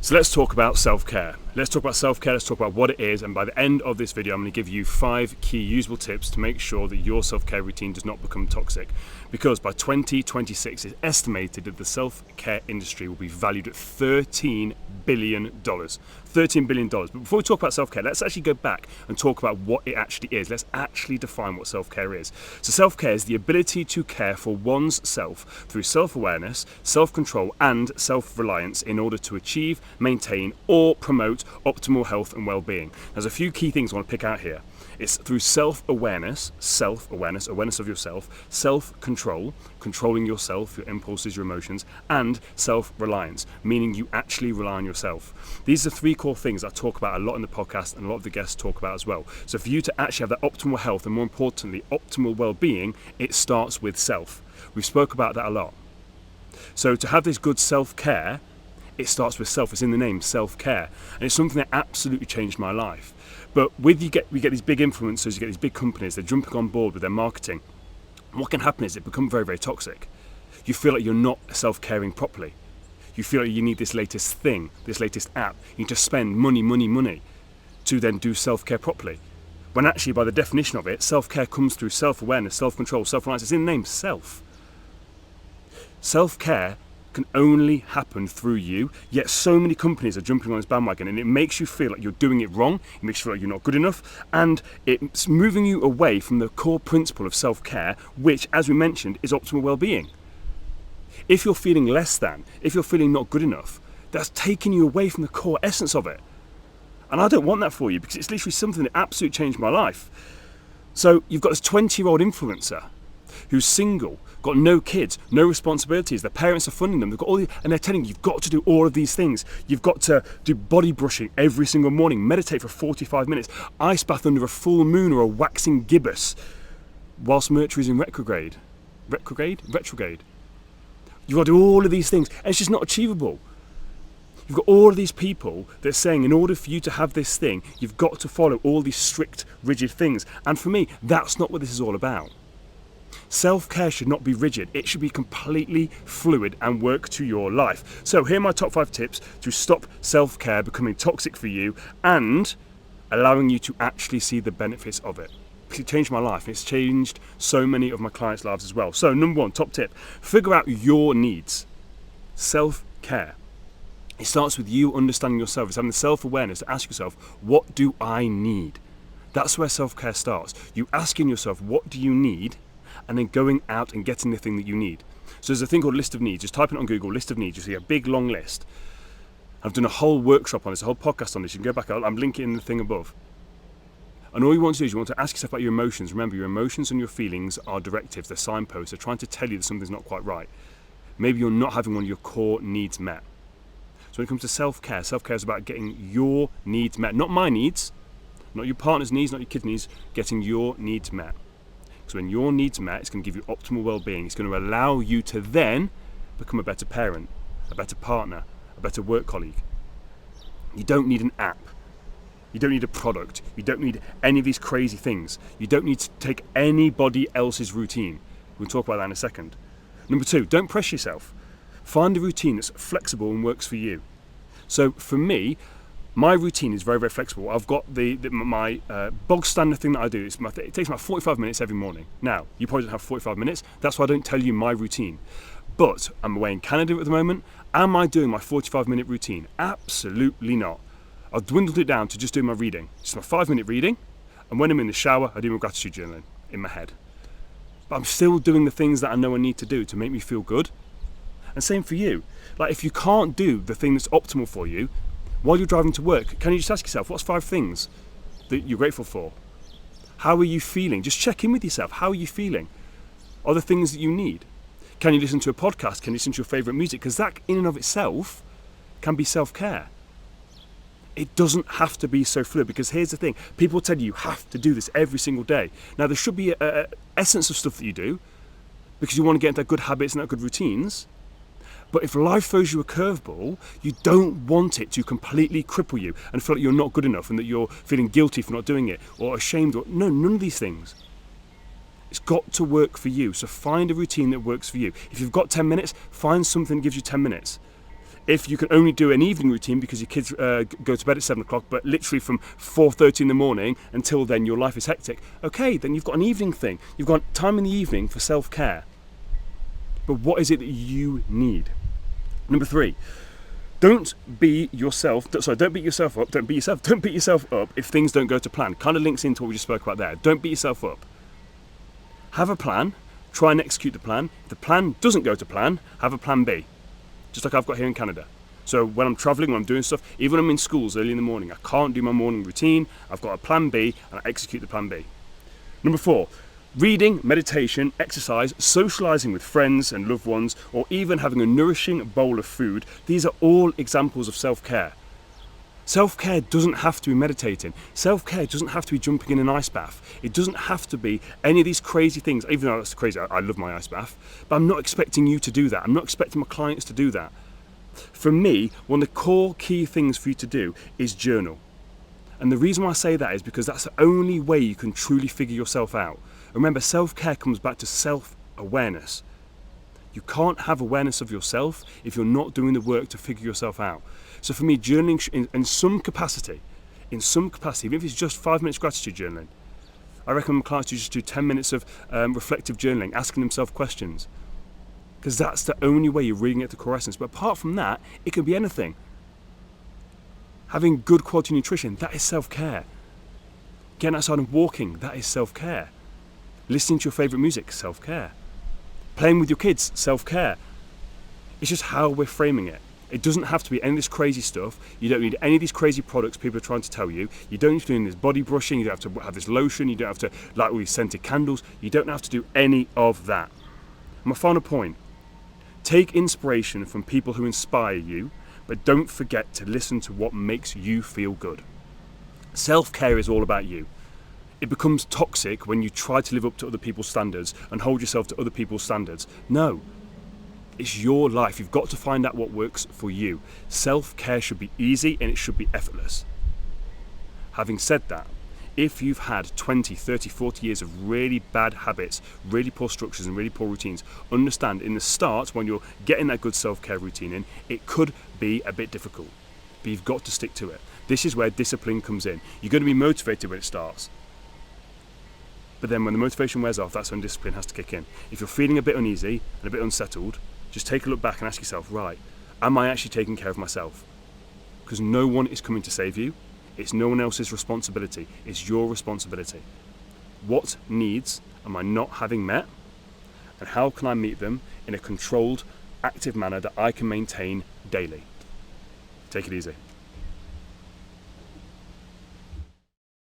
So let's talk about self-care. Let's talk about what it is, and by the end of this video I'm going to give you 5 key usable tips to make sure that your self-care routine does not become toxic. Because by 2026 it's estimated that the self-care industry will be valued at $13 billion. $13 billion. But before we talk about self-care, let's actually go back and talk about what it actually is. Let's actually define what self-care is. So self-care is the ability to care for one's self through self-awareness, self-control and self-reliance in order to achieve, maintain or promote optimal health and well-being. There's a few key things I want to pick out here. It's through self-awareness, awareness of yourself, self-control, controlling yourself, your impulses, your emotions, and self-reliance, meaning you actually rely on yourself. These are 3 core things I talk about a lot in the podcast and a lot of the guests talk about as well. So for you to actually have that optimal health and more importantly, optimal well-being, it starts with self. We've spoke about that a lot. So to have this good self-care, it starts with self. It's in the name, self-care. And it's something that absolutely changed my life. But we get these big influencers, you get these big companies, they're jumping on board with their marketing. And what can happen is it becomes very, very toxic. You feel like you're not self-caring properly. You feel like you need this latest thing, this latest app. You need to spend money to then do self-care properly. When actually, by the definition of it, self-care comes through self-awareness, self-control, self-reliance. It's in the name, self. Self-care can only happen through you, yet so many companies are jumping on this bandwagon and it makes you feel like you're doing it wrong, it makes you feel like you're not good enough, and it's moving you away from the core principle of self-care, which, as we mentioned, is optimal well-being. If you're feeling less than, if you're feeling not good enough, that's taking you away from the core essence of it. And I don't want that for you, because it's literally something that absolutely changed my life. So you've got this 20-year-old influencer who's single, got no kids, no responsibilities, their parents are funding them, they've got and they're telling you, you've got to do all of these things. You've got to do body brushing every single morning, meditate for 45 minutes, ice bath under a full moon or a waxing gibbous, whilst Mercury's in retrograde. Retrograde. You've got to do all of these things, and it's just not achievable. You've got all of these people that are saying, in order for you to have this thing, you've got to follow all these strict, rigid things. And for me, that's not what this is all about. Self-care should not be rigid. It should be completely fluid and work to your life. So here are my top 5 tips to stop self-care becoming toxic for you and allowing you to actually see the benefits of it. It changed my life. It's changed so many of my clients' lives as well. So number 1, top tip, figure out your needs. Self-care. It starts with you understanding yourself. It's having the self-awareness to ask yourself, what do I need? That's where self-care starts. You asking yourself, what do you need? And then going out and getting the thing that you need. So there's a thing called list of needs. Just type it on Google, list of needs. You see a big long list. I've done a whole workshop on this, a whole podcast on this. You can go back, I'm linking in the thing above. And all you want to do is you want to ask yourself about your emotions. Remember, your emotions and your feelings are directives, they're signposts. They're trying to tell you that something's not quite right. Maybe you're not having one of your core needs met. So when it comes to self-care is about getting your needs met. Not my needs, not your partner's needs, not your kid's needs, getting your needs met. So when your needs met, it's going to give you optimal well-being. It's going to allow you to then become a better parent, a better partner, a better work colleague. You don't need an app. You don't need a product. You don't need any of these crazy things. You don't need to take anybody else's routine. We'll talk about that in a second. Number 2, don't pressure yourself. Find a routine that's flexible and works for you. So for me, my routine is very, very flexible. I've got my bog standard thing that I do. It takes about 45 minutes every morning. Now, you probably don't have 45 minutes. That's why I don't tell you my routine. But I'm away in Canada at the moment. Am I doing my 45-minute routine? Absolutely not. I've dwindled it down to just doing my reading. Just my 5-minute reading. And when I'm in the shower, I do my gratitude journaling in my head. But I'm still doing the things that I know I need to do to make me feel good. And same for you. Like, if you can't do the thing that's optimal for you, while you're driving to work, can you just ask yourself, what's 5 things that you're grateful for? How are you feeling? Just check in with yourself. How are you feeling? Are there things that you need? Can you listen to a podcast? Can you listen to your favourite music? Because that in and of itself can be self-care. It doesn't have to be so fluid, because here's the thing. People tell you have to do this every single day. Now, there should be an essence of stuff that you do because you want to get into good habits and good routines. But if life throws you a curveball, you don't want it to completely cripple you and feel like you're not good enough and that you're feeling guilty for not doing it or ashamed. No, none of these things. It's got to work for you. So find a routine that works for you. If you've got 10 minutes, find something that gives you 10 minutes. If you can only do an evening routine because your kids go to bed at 7 o'clock, but literally from 4:30 in the morning until then your life is hectic, okay, then you've got an evening thing. You've got time in the evening for self-care. But what is it that you need? Number 3, don't beat yourself up if things don't go to plan. Kind of links into what we just spoke about there. Don't beat yourself up. Have a plan, try and execute the plan. If the plan doesn't go to plan, have a plan B. Just like I've got here in Canada. So when I'm traveling, when I'm doing stuff, even when I'm in schools early in the morning, I can't do my morning routine. I've got a plan B and I execute the plan B. Number 4, reading, meditation, exercise, socializing with friends and loved ones, or even having a nourishing bowl of food. These are all examples of self-care. Self-care doesn't have to be meditating. Self-care doesn't have to be jumping in an ice bath. It doesn't have to be any of these crazy things, even though that's crazy. I love my ice bath, but I'm not expecting you to do that. I'm not expecting my clients to do that. For me, one of the core key things for you to do is journal. And the reason why I say that is because that's the only way you can truly figure yourself out. Remember, self-care comes back to self-awareness. You can't have awareness of yourself if you're not doing the work to figure yourself out. So for me, journaling in some capacity, even if it's just 5 minutes gratitude journaling, I recommend my clients to just do 10 minutes of reflective journaling, asking themselves questions. Because that's the only way you're reading it to core essence. But apart from that, it can be anything. Having good quality nutrition, that is self-care. Getting outside and walking, that is self-care. Listening to your favourite music, self-care. Playing with your kids, self-care. It's just how we're framing it. It doesn't have to be any of this crazy stuff. You don't need any of these crazy products people are trying to tell you. You don't need to do this body brushing. You don't have to have this lotion. You don't have to light all these scented candles. You don't have to do any of that. And my final point, take inspiration from people who inspire you, but don't forget to listen to what makes you feel good. Self-care is all about you. It becomes toxic when you try to live up to other people's standards and hold yourself to other people's standards. No. It's your life. You've got to find out what works for you. Self-care should be easy and it should be effortless. Having said that, if you've had 20, 30, 40 years of really bad habits, really poor structures and really poor routines, understand in the start when you're getting that good self-care routine in, it could be a bit difficult, but you've got to stick to it. This is where discipline comes in. You're going to be motivated when it starts. But then when the motivation wears off, that's when discipline has to kick in. If you're feeling a bit uneasy and a bit unsettled, just take a look back and ask yourself, right, am I actually taking care of myself? Because no one is coming to save you. It's no one else's responsibility. It's your responsibility. What needs am I not having met? And how can I meet them in a controlled, active manner that I can maintain daily? Take it easy.